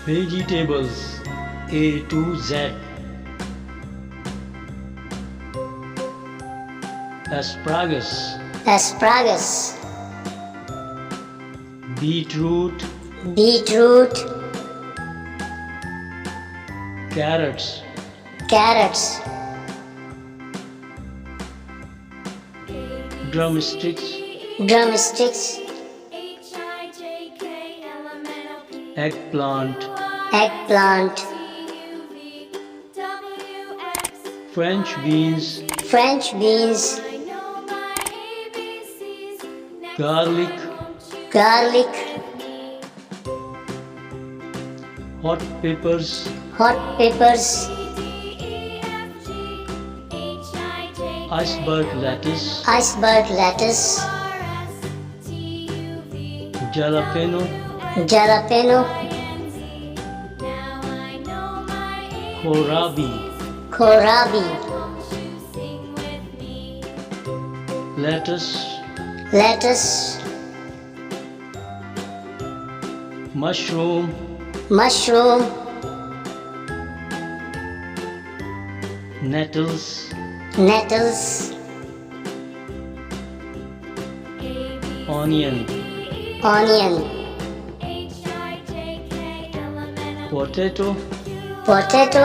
Vegetables A to Z. Asparagus, asparagus, beetroot, beetroot, carrots, carrots, drumsticks, drumsticks, eggplant, eggplant, French beans, French beans, garlic, garlic, hot peppers, hot peppers, iceberg lettuce, iceberg lettuce, jalapeno, jalapeno, kohlrabi, kohlrabi, lettuce, lettuce, mushroom, mushroom, nettles, nettles, onion, onion, potato, potato,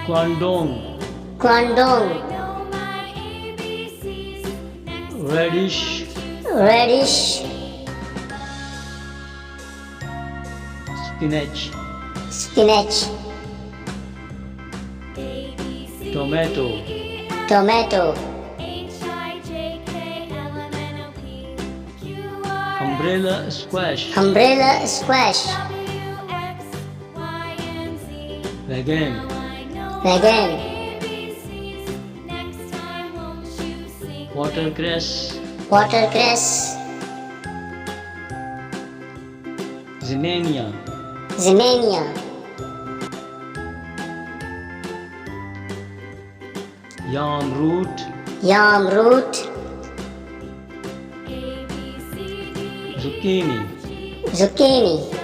guandong, guandong, radish, radish, spinach, spinach, tomato, tomato, umbrella squash, umbrella squash, vegan, vegan, watercress, watercress, zinnia, zinnia, yam root, yam root, zucchini, zucchini,